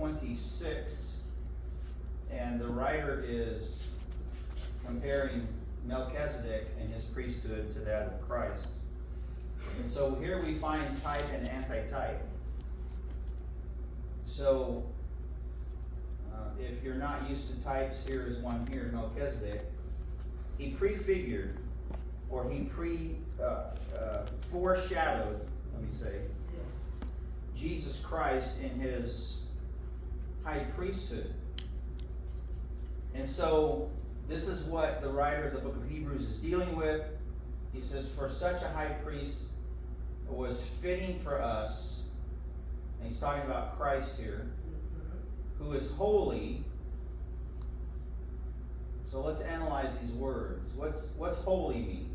26, and the writer is comparing Melchizedek and his priesthood to that of Christ. And so here we find type and antitype. So if you're not used to types, here is one here, Melchizedek. He prefigured, or he foreshadowed, let me say, Jesus Christ in his high priesthood. And so this is what the writer of the book of Hebrews is dealing with. He says, for such a high priest was fitting for us, and he's talking about Christ here, who is holy. So let's analyze these words. What's holy mean?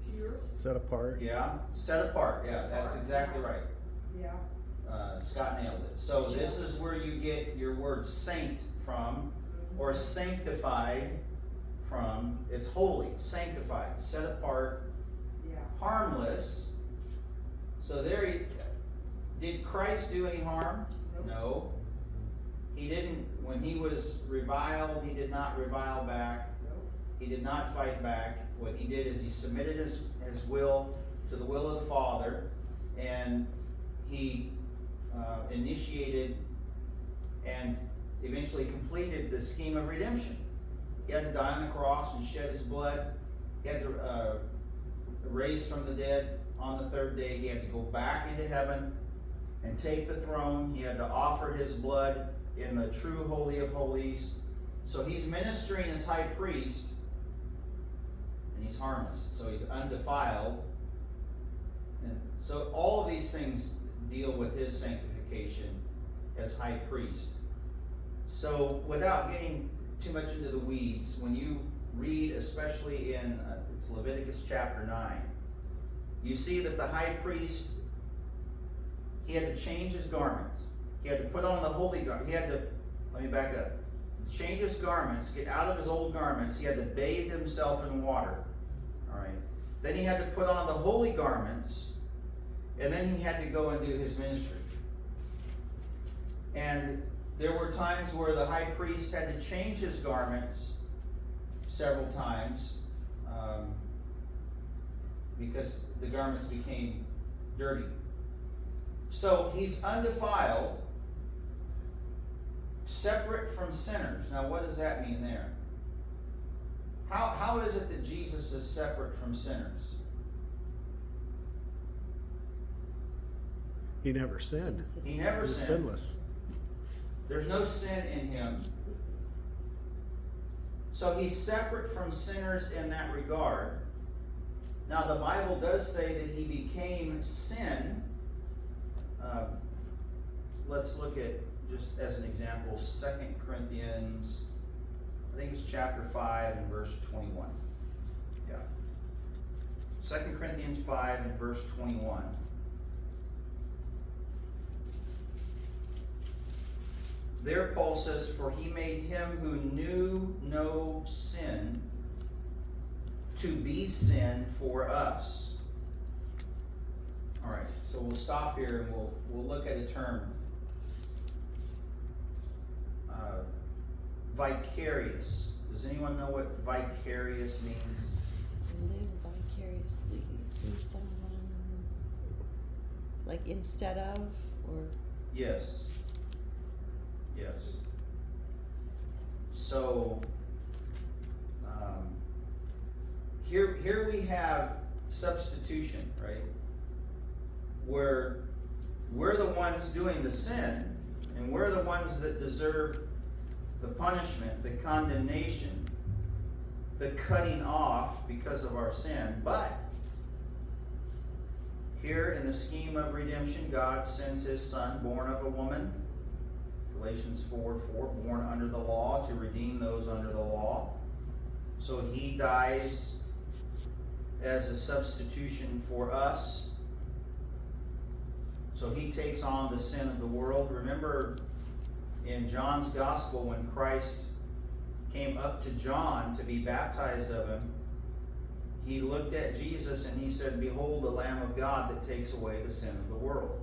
Pure. Set apart. Yeah, set apart. Yeah, that's exactly right. Yeah. Scott nailed it. So this is where you get your word saint from, or sanctified from. It's holy, sanctified, set apart, Yeah. harmless. So did Christ do any harm? Nope. No. He didn't. When he was reviled, he did not revile back. Nope. He did not fight back. What he did is he submitted his will to the will of the Father, and he initiated and eventually completed the scheme of redemption. He had to die on the cross and shed his blood. He had to raise from the dead on the third day. He had to go back into heaven and take the throne. He had to offer his blood in the true Holy of Holies. So he's ministering as high priest, and he's harmless. So he's undefiled. And so all of these things deal with his sanctification as high priest. So without getting too much into the weeds, when you read, especially in it's Leviticus chapter 9, you see that the high priest, he had to change his garments. He had to put on the holy garment. He had to, let me back up, change his garments, get out of his old garments. He had to bathe himself in water. All right. Then he had to put on the holy garments, and then he had to go and do his ministry. And there were times where the high priest had to change his garments several times because the garments became dirty. So he's undefiled, separate from sinners. Now what does that mean there? How is it that Jesus is separate from sinners? He never sinned. He He never was sinned. sinless. There's no sin in him. So he's separate from sinners in that regard. Now the Bible does say that he became sin. Let's look at, just as an example, 2 Corinthians, I think it's chapter 5 and verse 21. Yeah. 2 Corinthians 5 and verse 21. There Paul says, for he made him who knew no sin to be sin for us. All right, so we'll stop here and we'll look at a term. Vicarious. Does anyone know what vicarious means? Live vicariously through someone, like instead of, or Yes. Yes. So here we have substitution, right? Where we're the ones doing the sin, and we're the ones that deserve the punishment, the condemnation, the cutting off because of our sin. But here in the scheme of redemption, God sends his Son, born of a woman, Galatians 4:4, born under the law to redeem those under the law. So he dies as a substitution for us. So he takes on the sin of the world. Remember in John's gospel, when Christ came up to John to be baptized of him, he looked at Jesus and he said, behold the Lamb of God that takes away the sin of the world.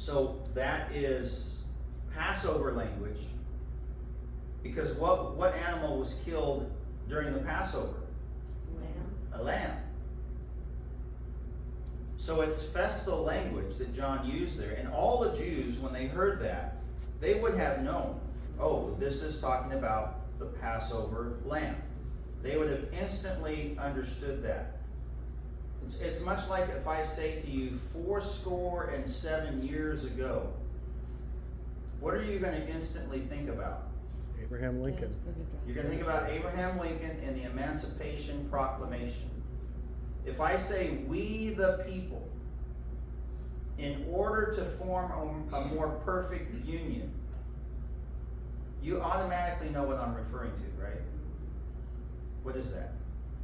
So that is Passover language, because what animal was killed during the Passover? Lamb. A lamb. So it's festal language that John used there. And all the Jews, when they heard that, they would have known, oh, this is talking about the Passover lamb. They would have instantly understood that. It's much like if I say to you, 77 years ago, what are you going to instantly think about? Abraham Lincoln. You're going to think about Abraham Lincoln and the Emancipation Proclamation. If I say we the people, in order to form a more perfect union, you automatically know what I'm referring to, right? What is that?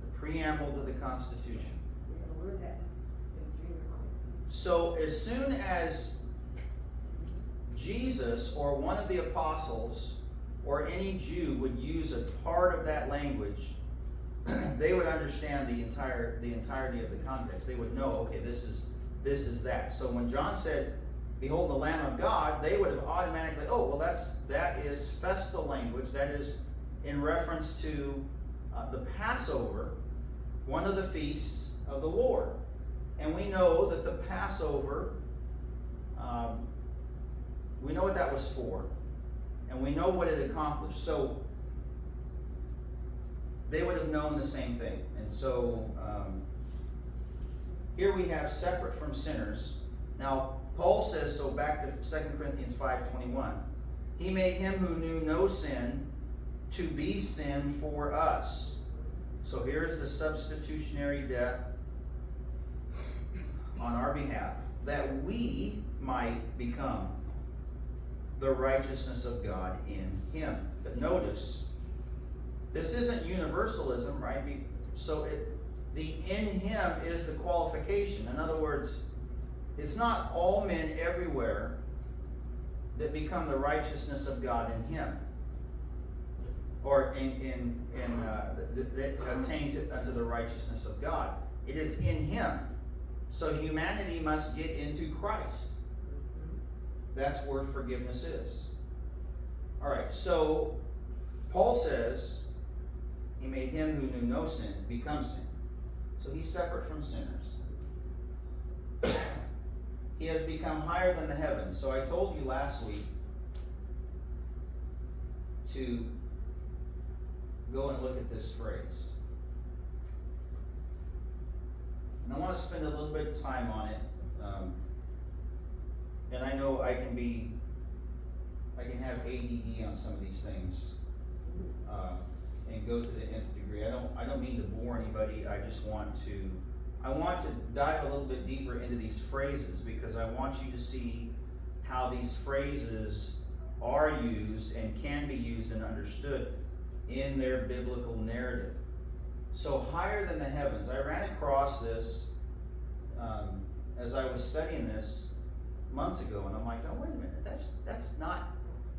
The preamble to the Constitution. We're gonna learn that in junior high. So as soon as Jesus or one of the apostles or any Jew would use a part of that language, they would understand the entirety of the context. They would know, okay, this is that. So when John said, "Behold the Lamb of God," they would have automatically, oh, well, that is festal language. That is in reference to the Passover, one of the feasts of the Lord. And we know that the Passover, we know what that was for, and we know what it accomplished. So they would have known the same thing. And so here we have separate from sinners. Now, Paul says, so back to 2 Corinthians 5:21, he made him who knew no sin to be sin for us. So here is the substitutionary death on our behalf, that we might become the righteousness of God in him. But notice, this isn't universalism, right? So the in him is the qualification. In other words, it's not all men everywhere that become the righteousness of God in him, or that attain unto the righteousness of God. It is in him. So humanity must get into Christ. That's where forgiveness is. All right, so Paul says he made him who knew no sin to become sin. So he's separate from sinners. He has become higher than the heavens. So I told you last week to go and look at this phrase. And I want to spend a little bit of time on it. And I know I can have ADD on some of these things, and go to the nth degree. I don't mean to bore anybody. I want to dive a little bit deeper into these phrases, because I want you to see how these phrases are used and can be used and understood in their biblical narrative. So higher than the heavens. I ran across this as I was studying this months ago, and I'm like, oh, wait a minute, that's not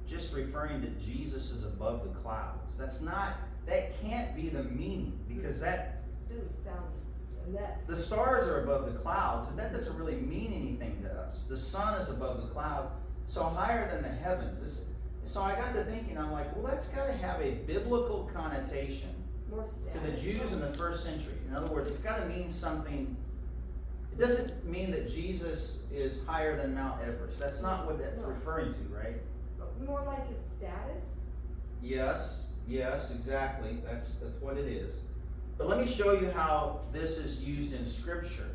just referring to Jesus is above the clouds. That can't be the meaning, because that Doesn't sound, and that, the stars are above the clouds, but that doesn't really mean anything to us. The sun is above the cloud, so higher than the heavens. So I got to thinking, I'm like, well, that's got to have a biblical connotation more to status. the Jews in the first century. In other words, it's got to mean something. It doesn't mean that Jesus is higher than Mount Everest. That's not what that's referring to, right? More like his status? Yes, exactly. That's what it is. But let me show you how this is used in Scripture.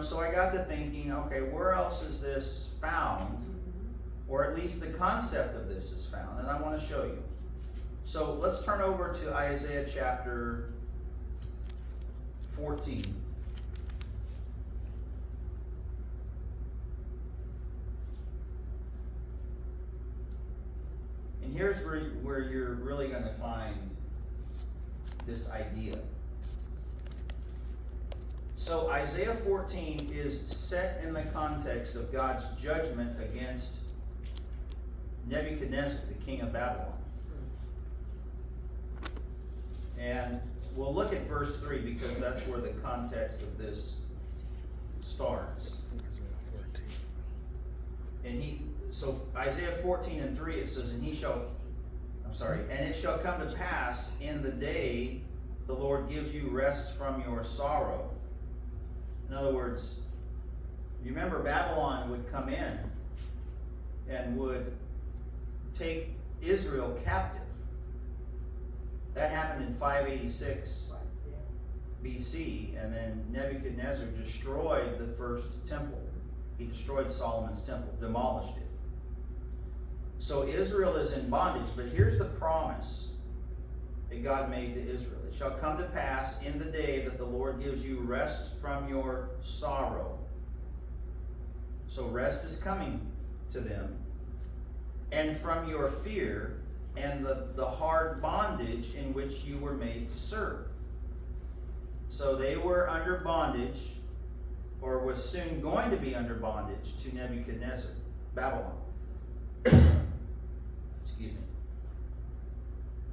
So I got to thinking, okay, where else is this found? Or at least the concept of this is found, and I want to show you. So let's turn over to Isaiah chapter 14. And here's where you're really going to find this idea. So Isaiah 14 is set in the context of God's judgment against Nebuchadnezzar, the king of Babylon. And we'll look at verse 3, because that's where the context of this starts. Isaiah 14. So Isaiah 14:3, it says, and it shall come to pass in the day the Lord gives you rest from your sorrow. In other words, you remember Babylon would come in and would take Israel captive. That happened in 586 BC, and then Nebuchadnezzar destroyed the first temple. He destroyed Solomon's temple, demolished it. So Israel is in bondage, but here's the promise that God made to Israel. It shall come to pass in the day that the Lord gives you rest from your sorrow. So rest is coming to them. And from your fear and the hard bondage in which you were made to serve. So they were under bondage, or was soon going to be under bondage to Nebuchadnezzar, Babylon. Excuse me.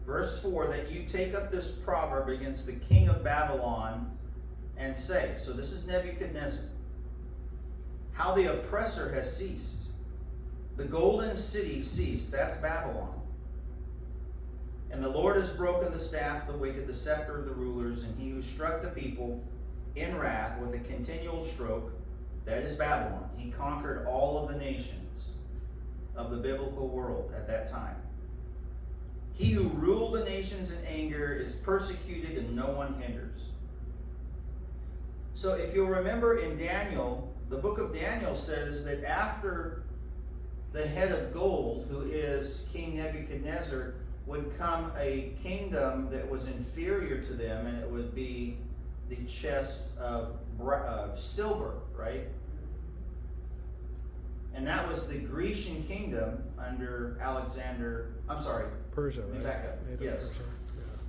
Verse 4, that you take up this proverb against the king of Babylon and say, so this is Nebuchadnezzar, how the oppressor has ceased. The golden city ceased, that's Babylon. And the Lord has broken the staff of the wicked, the scepter of the rulers, and he who struck the people in wrath with a continual stroke, that is Babylon. He conquered all of the nations of the biblical world at that time. He who ruled the nations in anger is persecuted and no one hinders. So if you'll remember in Daniel, the book of Daniel says that after the head of gold, who is King Nebuchadnezzar, would come a kingdom that was inferior to them, and it would be the chest of silver, right? And that was the Grecian kingdom under Alexander, I'm sorry. Persia, Let me right? back up. Yes. Persia,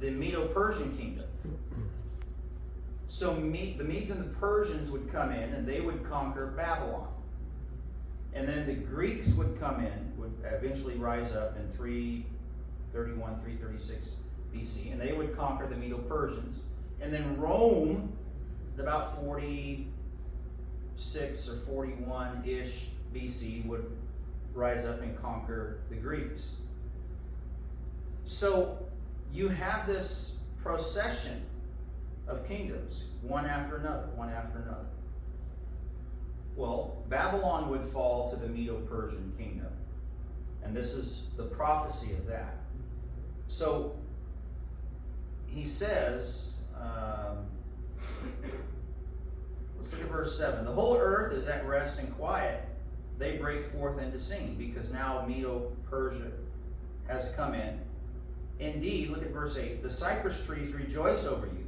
The Medo-Persian kingdom. So the Medes and the Persians would come in and they would conquer Babylon. And then the Greeks would come in, would eventually rise up in 331, 336 BC, and they would conquer the Medo-Persians. And then Rome, about 46 or 41-ish BC, would rise up and conquer the Greeks. So you have this procession of kingdoms, one after another, one after another. Well, Babylon would fall to the Medo-Persian kingdom. And this is the prophecy of that. So he says, let's look at verse 7. The whole earth is at rest and quiet. They break forth into singing, because now Medo-Persia has come in. Indeed, look at verse 8. The cypress trees rejoice over you,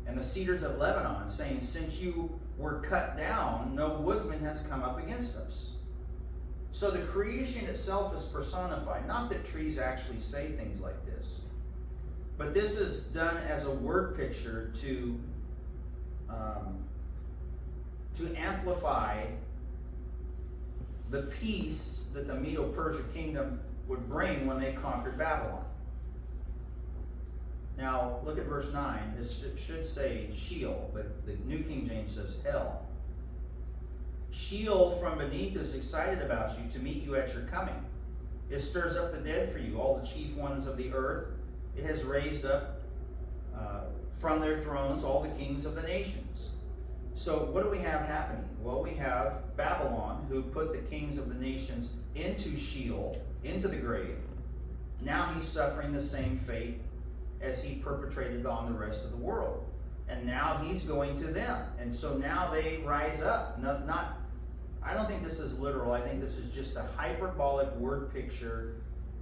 and the cedars of Lebanon, saying, since you were cut down, no woodsman has come up against us. So the creation itself is personified. Not that trees actually say things like this, but this is done as a word picture to amplify the peace that the Medo-Persia kingdom would bring when they conquered Babylon. Now, look at verse 9. This should say Sheol, but the New King James says hell. Sheol from beneath is excited about you to meet you at your coming. It stirs up the dead for you, all the chief ones of the earth. It has raised up from their thrones all the kings of the nations. So what do we have happening? Well, we have Babylon, who put the kings of the nations into Sheol, into the grave. Now he's suffering the same fate as he perpetrated on the rest of the world. And now he's going to them. And so now they rise up. I don't think this is literal. I think this is just a hyperbolic word picture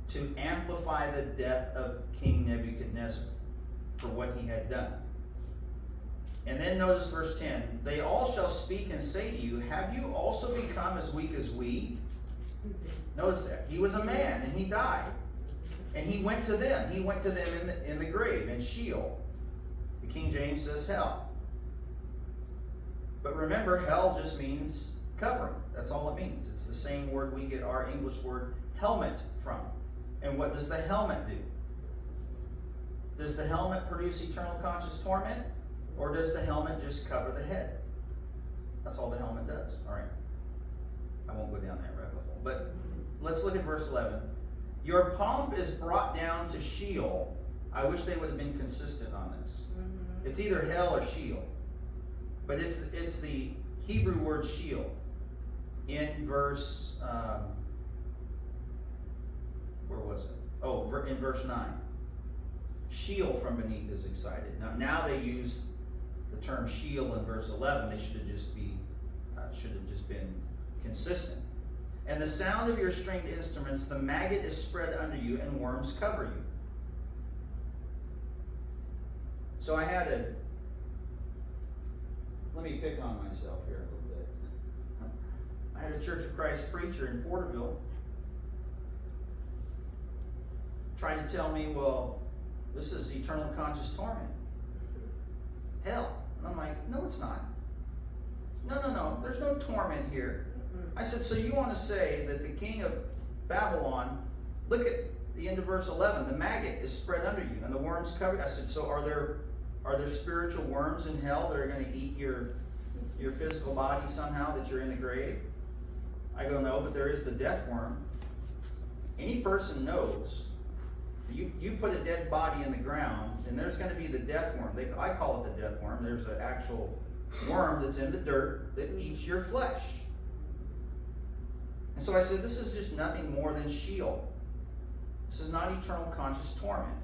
to amplify the death of King Nebuchadnezzar for what he had done. And then notice verse 10. They all shall speak and say to you, have you also become as weak as we? Notice that. He was a man and he died. And he went to them. He went to them in the grave, in Sheol. The King James says hell. But remember, hell just means covering. That's all it means. It's the same word we get our English word helmet from. And what does the helmet do? Does the helmet produce eternal conscious torment? Or does the helmet just cover the head? That's all the helmet does. All right. I won't go down that rabbit hole. But let's look at verse 11. Your pomp is brought down to Sheol. I wish they would have been consistent on this. It's either hell or Sheol. But it's the Hebrew word Sheol. In verse, where was it? Oh, in verse 9. Sheol from beneath is excited. Now they use the term Sheol in verse 11. They should have just been consistent. And the sound of your stringed instruments, the maggot is spread under you, and worms cover you. So let me pick on myself here a little bit. I had a Church of Christ preacher in Porterville try to tell me, well, this is eternal conscious torment. Hell. And I'm like, no, it's not. No, there's no torment here. I said, so you want to say that the king of Babylon, look at the end of verse 11, the maggot is spread under you and the worms cover you. I said, so are there spiritual worms in hell that are going to eat your physical body somehow, that you're in the grave? I go, no, but there is the death worm. Any person knows, you put a dead body in the ground, and there's going to be the death worm. I call it the death worm. There's an actual worm that's in the dirt that eats your flesh. And so I said, this is just nothing more than Sheol. This is not eternal conscious torment.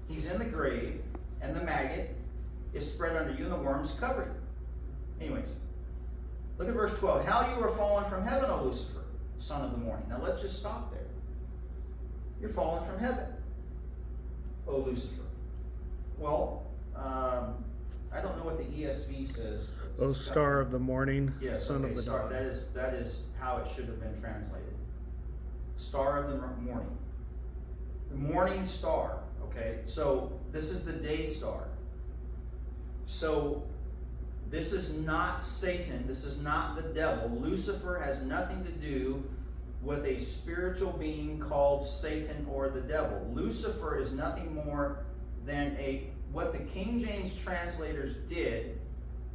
He's in the grave, and the maggot is spread under you, and the worms cover you. Anyways, look at verse 12. How you are fallen from heaven, O Lucifer, son of the morning. Now let's just stop there. You're fallen from heaven, O Lucifer. Well, I don't know what the ESV says. O star of the morning, yes, son of the star. dawn. That is how it should have been translated. Star of the morning. The morning star. Okay, so this is the day star. So this is not Satan. This is not the devil. Lucifer has nothing to do with a spiritual being called Satan or the devil. Lucifer is nothing more than what the King James translators did.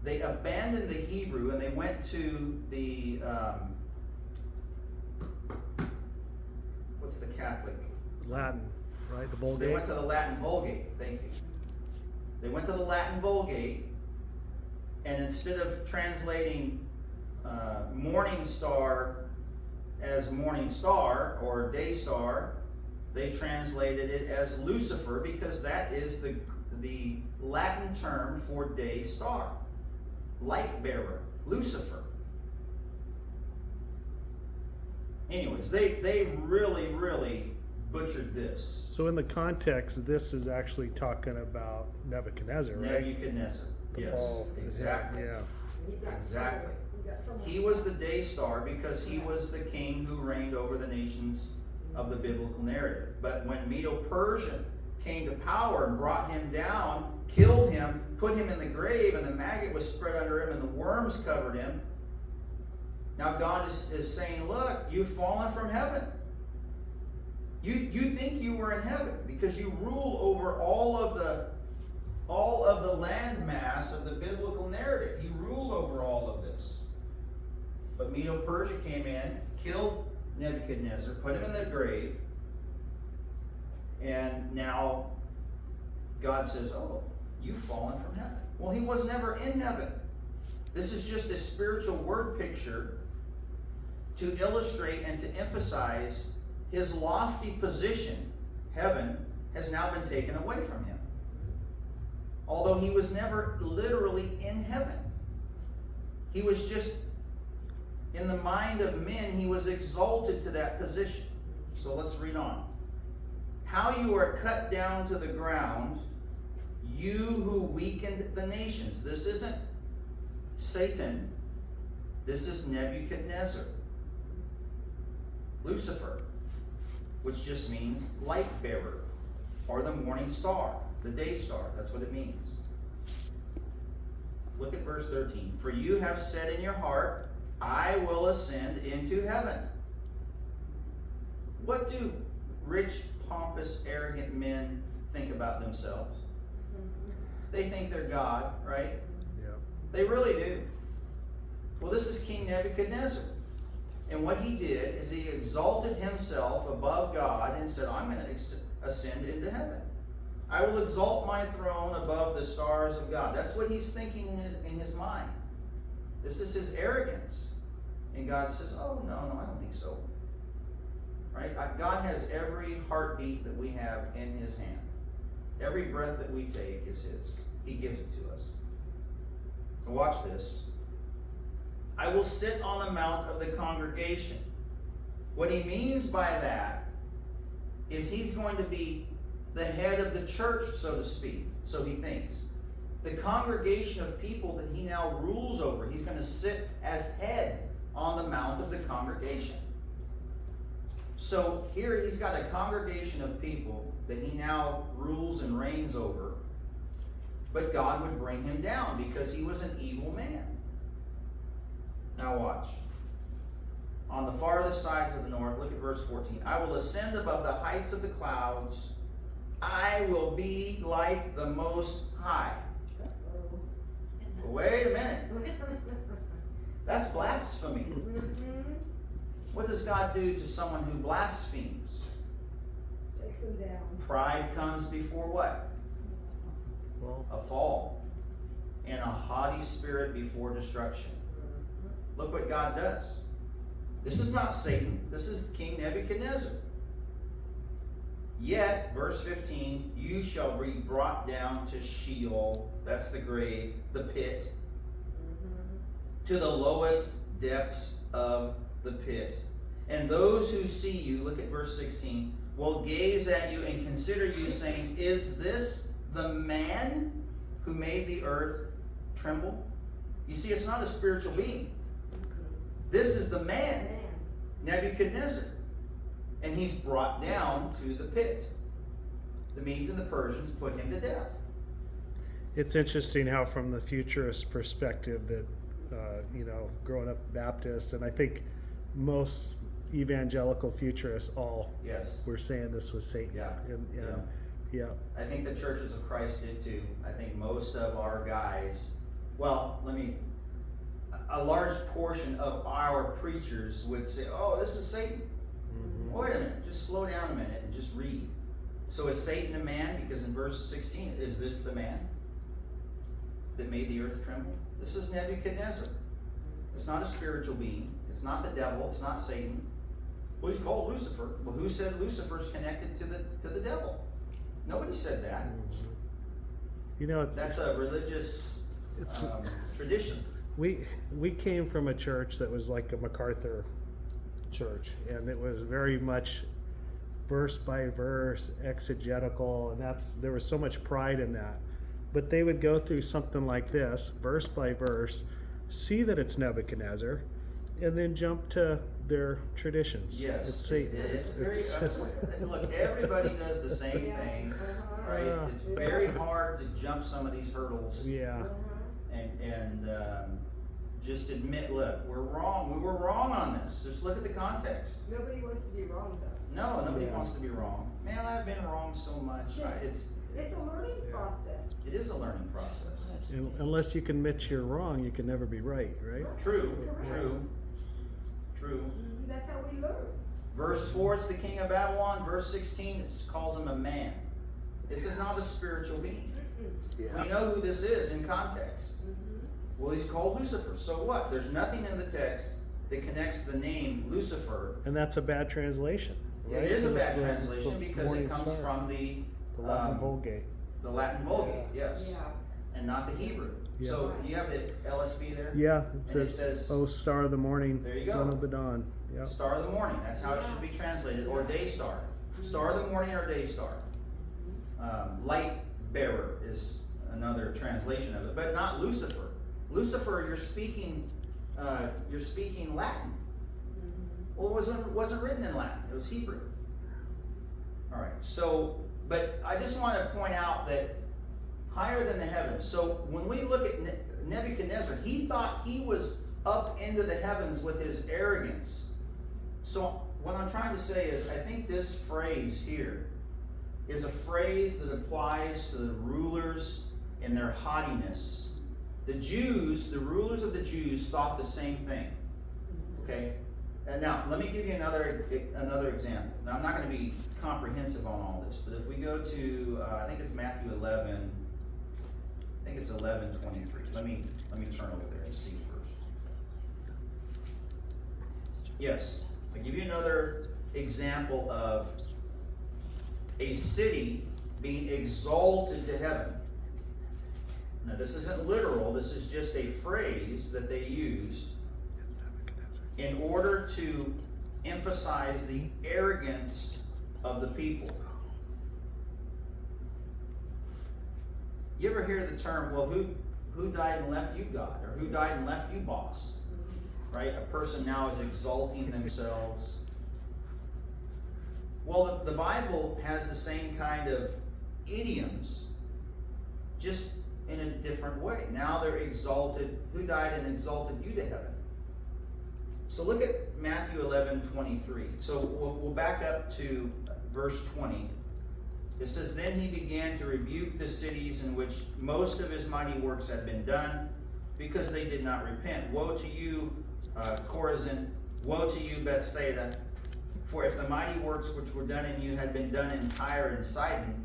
They abandoned the Hebrew and they went to the what's the Catholic? Latin, right? The Vulgate. They went to the Latin Vulgate. Thank you. They went to the Latin Vulgate, and instead of translating morning star as morning star or day star, they translated it as Lucifer, because that is the Latin term for day star, light bearer, Lucifer. Anyways, they really butchered this. So in the context, this is actually talking about Nebuchadnezzar, right? Nebuchadnezzar. The Yes, fall. exactly. Yeah. Exactly. He was the day star because he was the king who reigned over the nations of the biblical narrative. But when Medo-Persia came to power and brought him down, killed him, put him in the grave, and the maggot was spread under him and the worms covered him, now God is saying, look, you've fallen from heaven. You think you were in heaven because you rule over all of the land mass of the biblical narrative. You rule over all of this. But Medo-Persia came in, killed Nebuchadnezzar, put him in the grave, and now God says, oh, you've fallen from heaven. Well, he was never in heaven. This is just a spiritual word picture to illustrate and to emphasize his lofty position. Heaven has now been taken away from him. Although he was never literally in heaven. He was just, in the mind of men, he was exalted to that position. So let's read on. How you are cut down to the ground, you who weakened the nations. This isn't Satan. This is Nebuchadnezzar. Lucifer, which just means light bearer, or the morning star, the day star. That's what it means. Look at verse 13. For you have said in your heart, I will ascend into heaven. What do rich, pompous, arrogant men think about themselves? They think they're God, right? Yeah. They really do. Well, this is King Nebuchadnezzar. And what he did is he exalted himself above God and said, I'm going to ascend into heaven. I will exalt my throne above the stars of God. That's what he's thinking in his mind. This is his arrogance. And God says, oh, no, I don't think so. Right? God has every heartbeat that we have in his hand. Every breath that we take is his. He gives it to us. So watch this. I will sit on the mount of the congregation. What he means by that is he's going to be the head of the church, so to speak. So he thinks. The congregation of people that he now rules over, he's going to sit as head on the mount of the congregation. So here he's got a congregation of people that he now rules and reigns over. But God would bring him down because he was an evil man. Now watch. On the farthest sides of the north, look at verse 14. I will ascend above the heights of the clouds. I will be like the Most High. Wait a minute. That's blasphemy. What does God do to someone who blasphemes? Takes them down. Pride comes before what? Well, A fall. And a haughty spirit before destruction. Look what God does. This is not Satan. This is King Nebuchadnezzar. Yet, verse 15, you shall be brought down to Sheol. That's the grave, the pit. To the lowest depths of the pit. And those who see you, look at verse 16, will gaze at you and consider you, saying, is this the man who made the earth tremble? You see, it's not a spiritual being. This is the man, Nebuchadnezzar. And he's brought down to the pit. The Medes and the Persians put him to death. it's interesting how from the futurist perspective that, growing up Baptist, and I think most evangelical futurists all Yes. were saying this was Satan. Yeah. Yeah. I think the churches of Christ did too. I think most of our guys, a large portion of our preachers would say, oh, this is Satan. Mhm. Wait a minute, just slow down a minute and just read. So is Satan a man? Because in verse 16, is this the man that made the earth tremble? This is Nebuchadnezzar. It's not a spiritual being. It's not the devil. It's not Satan. Well, he's called Lucifer. Well, who said Lucifer's connected to the devil? Nobody said that. That's a religious tradition. We came from a church that was like a MacArthur church, and it was very much verse by verse, exegetical, and there was so much pride in that. But they would go through something like this, verse by verse, see that it's Nebuchadnezzar, and then jump to their traditions. Yes. It's Satan. It's very, just- look, everybody does the same thing, right? Yeah. It's very hard to jump some of these hurdles yeah. and just admit, look, we're wrong. We were wrong on this. Just look at the context. Nobody wants to be wrong though. No, nobody Yeah. wants to be wrong. Man, I've been wrong so much. Yeah. It's It's a learning Yeah. process. It is a learning process. Unless you can admit you're wrong, you can never be right, right? True, Correct. true. That's how we learn. Verse 4 is the king of Babylon. Verse 16 it calls him a man. This is not a spiritual being. We know who this is in context. Well, he's called Lucifer. So what? There's nothing in the text that connects the name Lucifer. And that's a bad translation, right? It is a It's bad the translation because it morning comes star, from the Latin Vulgate. the Latin Vulgate, yes, Yeah. and not the Hebrew. Yeah. So you have the LSB there? Yeah, And it says, "Oh, star of the morning, There you son go. of the dawn." Yeah. Star of the morning, that's how it should be translated, or day star. Star of the morning or day star. Light bearer is another translation of it, but not Lucifer. Lucifer, you're speaking Latin. Well, it wasn't written in Latin, it was Hebrew. All right, so, but I just want to point out that higher than the heavens. So when we look at Nebuchadnezzar, he thought he was up into the heavens with his arrogance. So what I'm trying to say is, I think this phrase here is a phrase that applies to the rulers in their haughtiness. The Jews, the rulers of the Jews, thought the same thing. Okay? And now, let me give you another example. Now, I'm not gonna be comprehensive on all this, but if we go to, I think it's Matthew 11, I think it's 11:23. Let me turn over there and see first. Yes, I'll give you another example of a city being exalted to heaven. Now, this isn't literal, this is just a phrase that they used in order to emphasize the arrogance of the people. You ever hear the term, well, who died and left you God? Or who died and left you boss? Right? A person now is exalting themselves. Well, the Bible has the same kind of idioms, just in a different way. Now they're exalted. Who died and exalted you to heaven? So look at Matthew 11:23. So we'll back up to verse 20. It says, "Then he began to rebuke the cities in which most of his mighty works had been done, because they did not repent. Woe to you, Chorazin! Woe to you, Bethsaida! For if the mighty works which were done in you had been done in Tyre and Sidon,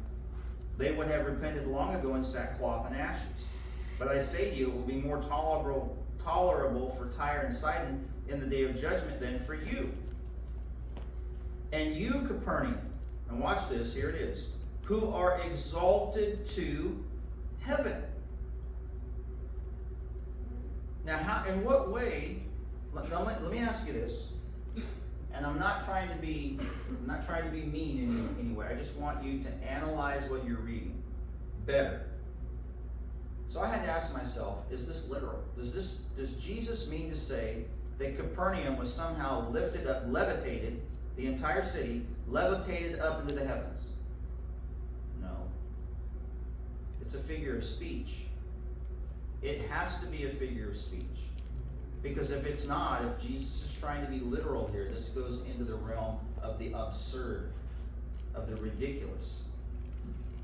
they would have repented long ago in sackcloth and ashes. But I say to you, it will be more tolerable for Tyre and Sidon in the day of judgment than for you. And you, Capernaum," and watch this, here it is, "who are exalted to heaven." Now, in what way, let me ask you this, and I'm not trying to be mean in any way. I just want you to analyze what you're reading better. So I had to ask myself, is this literal? Does Jesus mean to say that Capernaum was somehow lifted up, levitated, the entire city, levitated up into the heavens? No. It's a figure of speech. It has to be a figure of speech. Because if it's not, if Jesus is trying to be literal here, this goes into the realm of the absurd, of the ridiculous.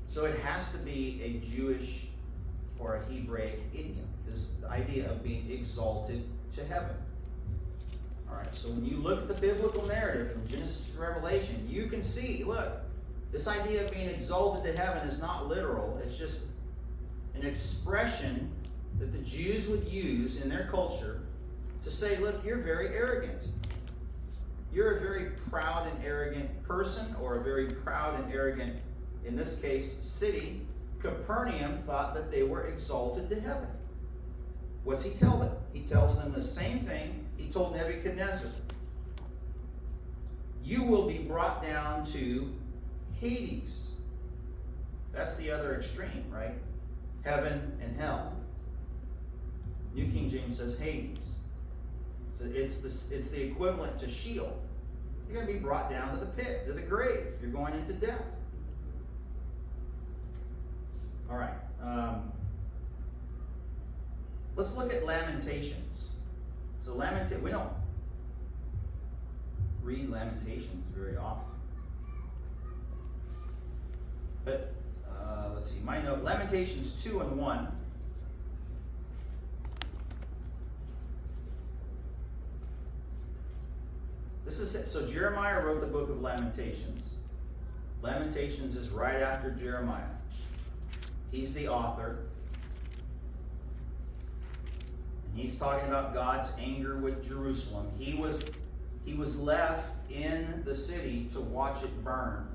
So it has to be a Jewish or a Hebraic idiom, this idea of being exalted to heaven. All right, so when you look at the biblical narrative from Genesis to Revelation, you can see, look, this idea of being exalted to heaven is not literal. It's just an expression that the Jews would use in their culture to say, look, you're very arrogant. You're a very proud and arrogant person, or a very proud and arrogant, in this case, city. Capernaum thought that they were exalted to heaven. What's he tell them? He tells them the same thing he told Nebuchadnezzar. You will be brought down to Hades. That's the other extreme, right? Heaven and hell. New King James says Hades. So it's the equivalent to Sheol. You're going to be brought down to the pit, to the grave. You're going into death. All right. Let's look at Lamentations. So we don't read Lamentations very often. But let's see, my note, Lamentations 2:1. This is it. So Jeremiah wrote the book of Lamentations. Lamentations is right after Jeremiah. He's the author. And he's talking about God's anger with Jerusalem. He was left in the city to watch it burn.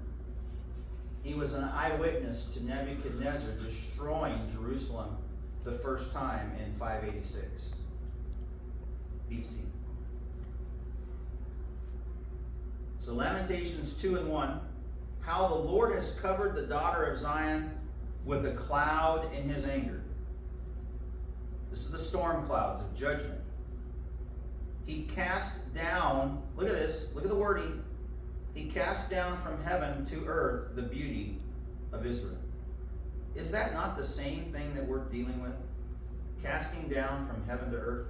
He was an eyewitness to Nebuchadnezzar destroying Jerusalem the first time in 586 BC. So Lamentations 2:1, how the Lord has covered the daughter of Zion with a cloud in his anger. This is the storm clouds of judgment. He cast down, look at this, look at the wording. He cast down from heaven to earth the beauty of Israel. Is that not the same thing that we're dealing with? Casting down from heaven to earth?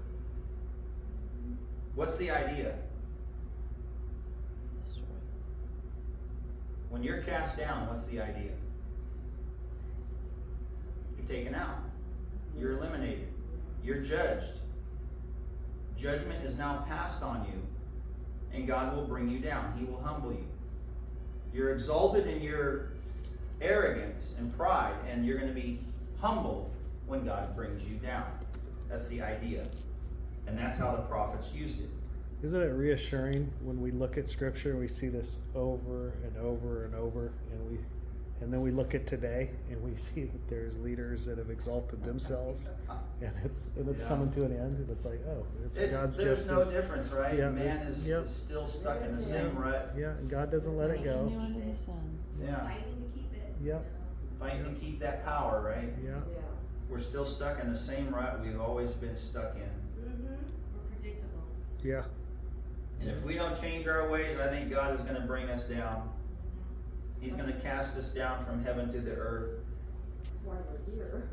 What's the idea? When you're cast down, what's the idea? You're taken out. You're eliminated. You're judged. Judgment is now passed on you. and God will bring you down. He will humble you. You're exalted in your arrogance and pride, and you're going to be humbled when God brings you down. That's the idea. And that's how the prophets used it. Isn't it reassuring when we look at Scripture and we see this over and over and over, and then we look at today and we see that there's leaders that have exalted themselves, and it's Yeah. coming to an end, and it's like, oh, God's There's just no difference, right? Yeah, Man is, yep. is still stuck in the same rut, yeah, and God doesn't let it Nothing go. new under the sun. Yeah. Fighting to keep it. Yep. fighting to keep that power, right? Yeah, Yeah. We're still stuck in the same rut we've always been stuck in. Mm-hmm. We're predictable. yeah, And if we don't change our ways, I think God is going to bring us down. He's going to cast us down from heaven to the earth. That's why we're here.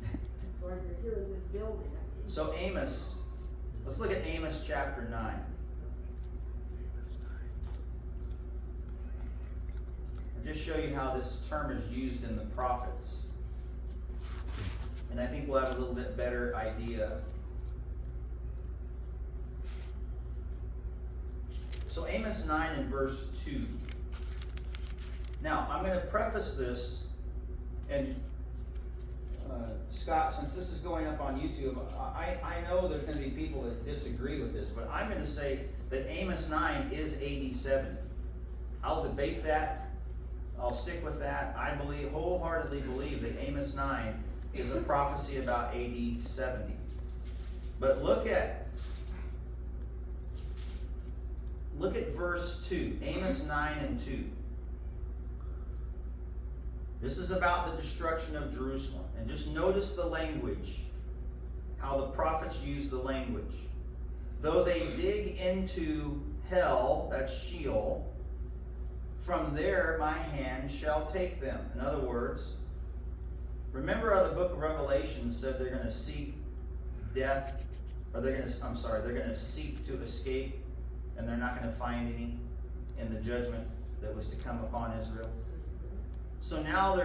That's why we're here in this building. I mean. So Amos, let's look at Amos chapter 9. I'll just show you how this term is used in the prophets. And I think we'll have a little bit better idea. So Amos 9 and verse 2. Now, I'm going to preface this, and Scott, since this is going up on YouTube, I know there's going to be people that disagree with this, but I'm going to say that Amos 9 is AD 70. I'll debate that. I'll stick with that. I wholeheartedly believe that Amos 9 is a prophecy about AD 70. But look at verse 2, Amos 9 and 2. This is about the destruction of Jerusalem. And just notice the language, how the prophets use the language. Though they dig into hell, that's Sheol, from there my hand shall take them. In other words, remember how the book of Revelation said they're going to seek death, or they're going to seek to escape, and they're not going to find any in the judgment that was to come upon Israel. So now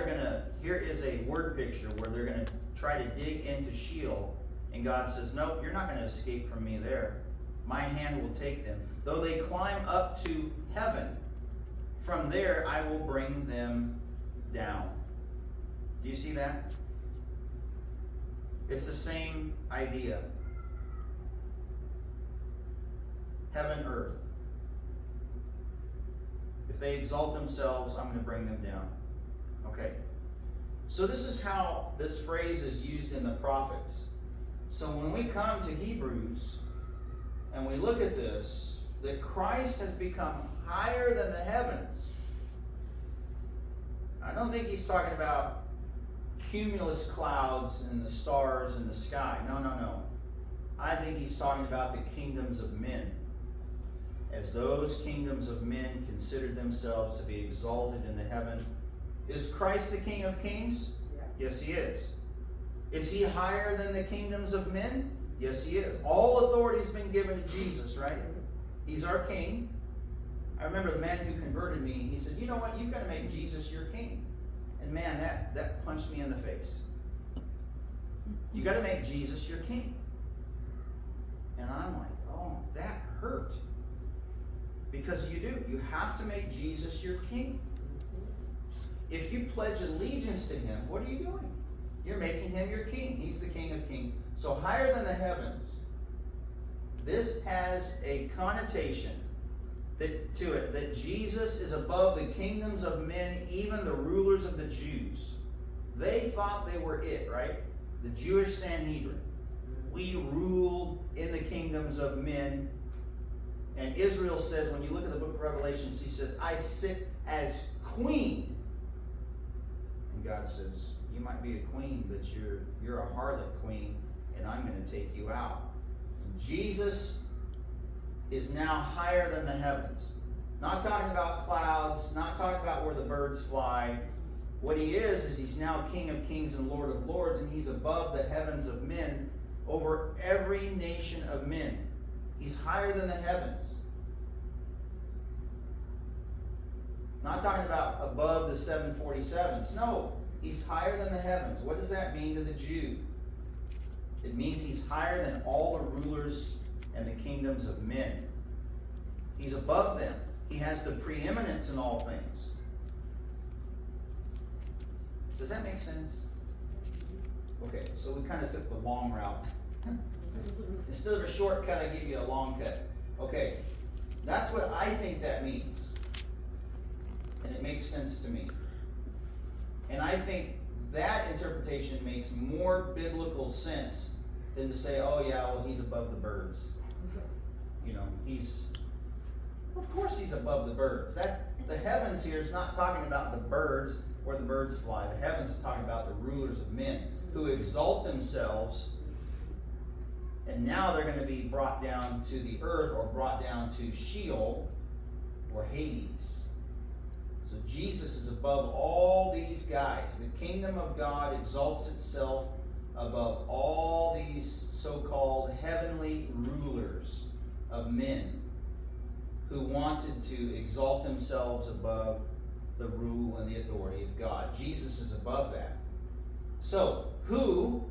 here is a word picture where they're going to try to dig into Sheol, and God says, nope, you're not going to escape from me there. My hand will take them. Though they climb up to heaven, from there I will bring them down. Do you see that? It's the same idea. Heaven, earth. If they exalt themselves, I'm going to bring them down. Okay. So this is how this phrase is used in the prophets. So when we come to Hebrews and we look at this, that Christ has become higher than the heavens. I don't think he's talking about cumulus clouds and the stars in the sky. No. I think he's talking about the kingdoms of men. As those kingdoms of men considered themselves to be exalted in the heaven. Is Christ the King of Kings? Yeah. Yes, he is. Is he higher than the kingdoms of men? Yes, he is. All authority has been given to Jesus, right? He's our king. I remember the man who converted me, he said, you know what, you've got to make Jesus your king. And man, that punched me in the face. You got to make Jesus your king. And I'm like, oh, that hurt. Because you do. You have to make Jesus your king. If you pledge allegiance to him, what are you doing? You're making him your king. He's the King of Kings. So higher than the heavens. This has a connotation to it that Jesus is above the kingdoms of men, even the rulers of the Jews. They thought they were it, right? The Jewish Sanhedrin. We rule in the kingdoms of men. And Israel says, when you look at the book of Revelation, he says, I sit as queen. And God says, you might be a queen, but you're a harlot queen, and I'm going to take you out. And Jesus is now higher than the heavens. Not talking about clouds, not talking about where the birds fly. What he is he's now King of Kings and Lord of Lords, and he's above the heavens of men, over every nation of men. He's higher than the heavens. Not talking about above the 747s. No, he's higher than the heavens. What does that mean to the Jew? It means he's higher than all the rulers and the kingdoms of men. He's above them. He has the preeminence in all things. Does that make sense? Okay, so we kind of took the long route. Instead of a shortcut, I give you a long cut. Okay, that's what I think that means. And it makes sense to me. And I think that interpretation makes more biblical sense than to say, oh yeah, well, he's above the birds. You know, of course he's above the birds. The heavens here is not talking about the birds where the birds fly. The heavens is talking about the rulers of men who exalt themselves, and now they're going to be brought down to the earth or brought down to Sheol or Hades. So Jesus is above all these guys. The kingdom of God exalts itself above all these so-called heavenly rulers of men who wanted to exalt themselves above the rule and the authority of God. Jesus is above that. So, who,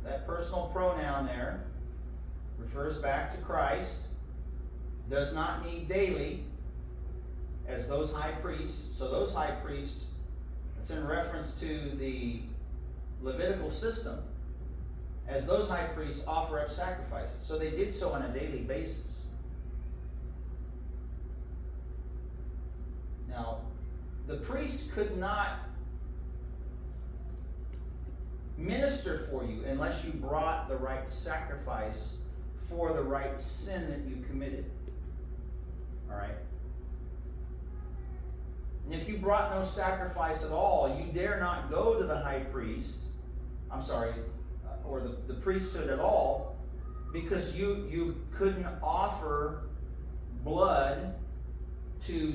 that personal pronoun there, refers back to Christ, does not need daily as those high priests. So those high priests, it's in reference to the Levitical system, as those high priests offer up sacrifices. So they did so on a daily basis. Now, the priest could not minister for you unless you brought the right sacrifice for the right sin that you committed. All right? And if you brought no sacrifice at all, you dare not go to the high priest, or the priesthood at all, because you couldn't offer blood to,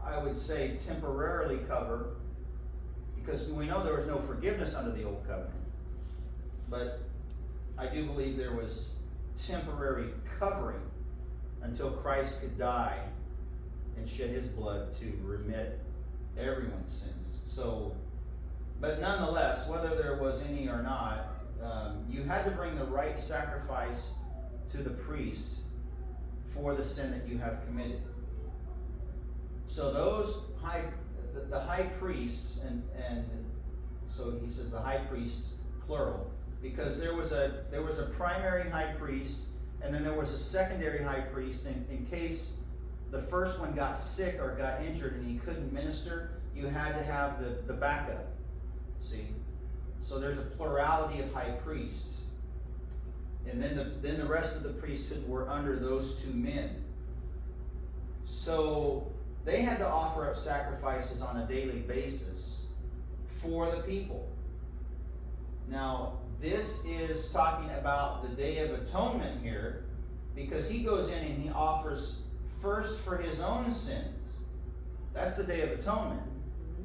I would say, temporarily cover, because we know there was no forgiveness under the old covenant. But I do believe there was temporary covering until Christ could die and shed his blood to remit everyone's sins. So, but nonetheless, whether there was any or not, you had to bring the right sacrifice to the priest for the sin that you have committed. So those the high priests, and so he says the high priests plural, because there was a primary high priest, and then there was a secondary high priest in case the first one got sick or got injured and he couldn't minister. You had to have the backup. See, so there's a plurality of high priests, and then the rest of the priesthood were under those two men. So they had to offer up sacrifices on a daily basis for the people. Now, this is talking about the Day of Atonement here, because he goes in and he offers first for his own sins. That's the Day of Atonement.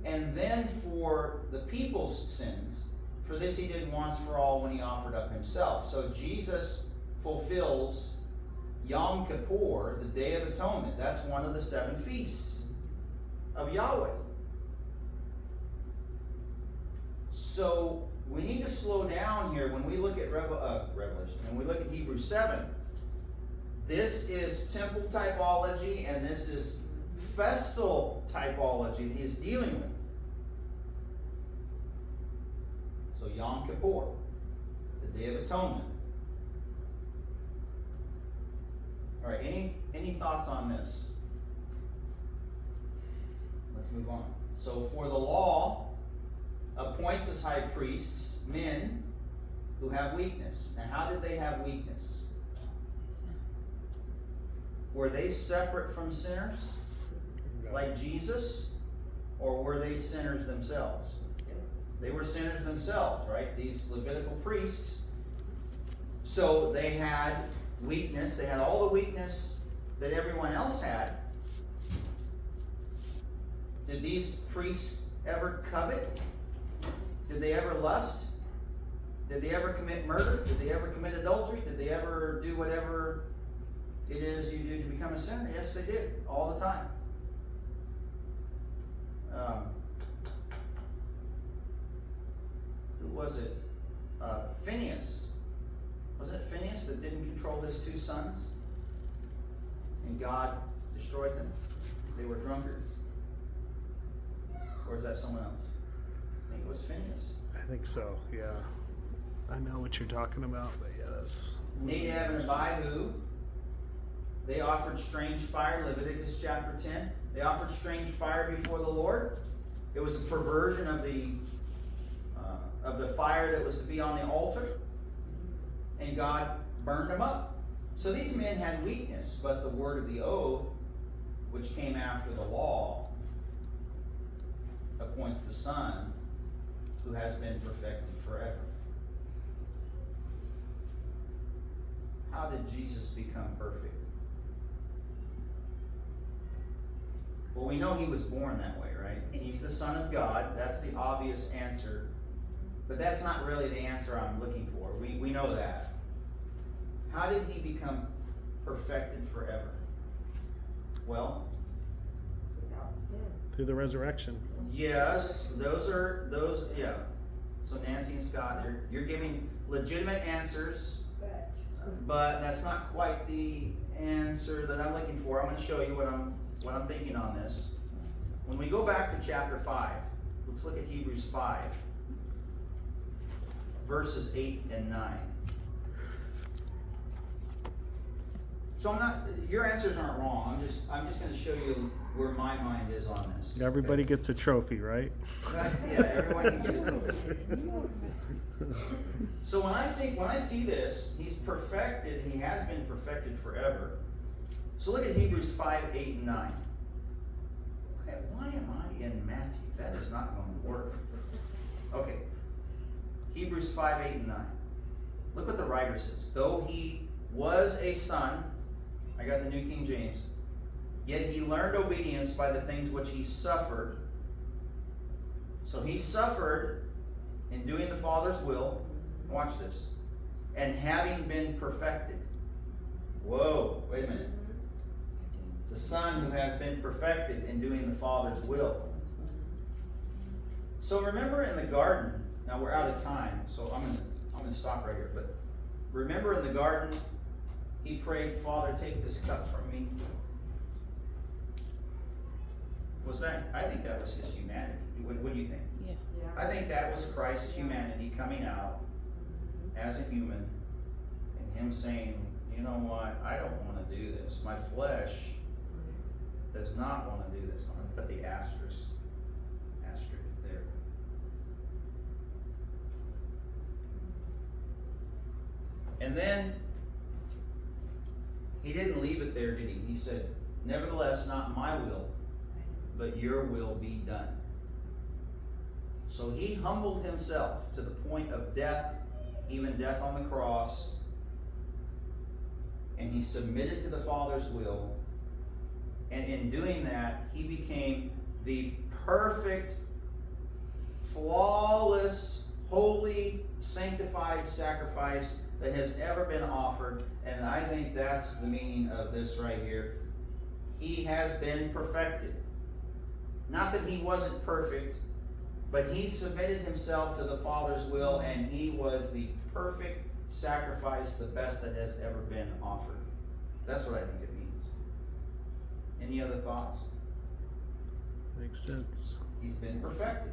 And then for the people's sins. For this he did once for all when he offered up himself. So Jesus fulfills Yom Kippur, the Day of Atonement. That's one of the 7 feasts of Yahweh. So we need to slow down here when we look at Revelation, when we look at Hebrews 7. This is temple typology, and this is festal typology that he is dealing with. So Yom Kippur, the Day of Atonement. All right, any thoughts on this? Let's move on. So for the law appoints as high priests men who have weakness. Now how did they have weakness? Were they separate from sinners, like Jesus, or were they sinners themselves? They were sinners themselves, right? These Levitical priests. So they had weakness. They had all the weakness that everyone else had. Did these priests ever covet? Did they ever lust? Did they ever commit murder? Did they ever commit adultery? Did they ever do whatever it is you do to become a sinner? Yes, they did, all the time. Who was it? Phineas. Was it Phineas that didn't control his 2 sons? and God destroyed them. They were drunkards. Or is that someone else? I think it was Phineas. I think so, yeah. I know what you're talking about, but yes. Nadab and Abihu, they offered strange fire, Leviticus chapter 10. They offered strange fire before the Lord. It was a perversion of the fire that was to be on the altar. And God burned them up. So these men had weakness, but the word of the oath, which came after the law, appoints the Son who has been perfected forever. How did Jesus become perfect? Well, we know he was born that way, right? He's the Son of God. That's the obvious answer. But that's not really the answer I'm looking for. We know that. How did he become perfected forever? Well, Without sin. Through the resurrection. yes, yeah. So Nancy and Scott, you're giving legitimate answers, but that's not quite the answer that I'm looking for. I'm going to show you what I'm thinking on this. When we go back to chapter 5, let's look at Hebrews 5, verses 8 and 9. So your answers aren't wrong. I'm just going to show you where my mind is on this. Everybody gets a trophy, right? Yeah, everyone can get it. So when I see this, he's perfected, he has been perfected forever. So look at Hebrews 5, 8, and 9. Why am I in Matthew? That is not going to work. Okay. Hebrews 5, 8, and 9. Look what the writer says. Though he was a son, I got the New King James, yet he learned obedience by the things which he suffered. So he suffered in doing the Father's will. Watch this. And having been perfected. Whoa, wait a minute. The Son who has been perfected in doing the Father's will. So remember in the garden, now we're out of time, so I'm gonna stop right here, but remember in the garden, he prayed, Father, take this cup from me. I think that was his humanity. What do you think? Yeah. I think that was Christ's humanity coming out as a human and him saying, you know what, I don't want to do this. My flesh does not want to do this. I'm going to put the asterisk there. And then he didn't leave it there, did he? He said, nevertheless, not my will, but your will be done. So he humbled himself to the point of death, even death on the cross, and he submitted to the Father's will. And in doing that, he became the perfect, flawless, holy, sanctified sacrifice that has ever been offered. And I think that's the meaning of this right here. He has been perfected. Not that he wasn't perfect, but he submitted himself to the Father's will, and he was the perfect sacrifice, the best that has ever been offered. That's what I think it means. Any other thoughts? Makes sense. He's been perfected.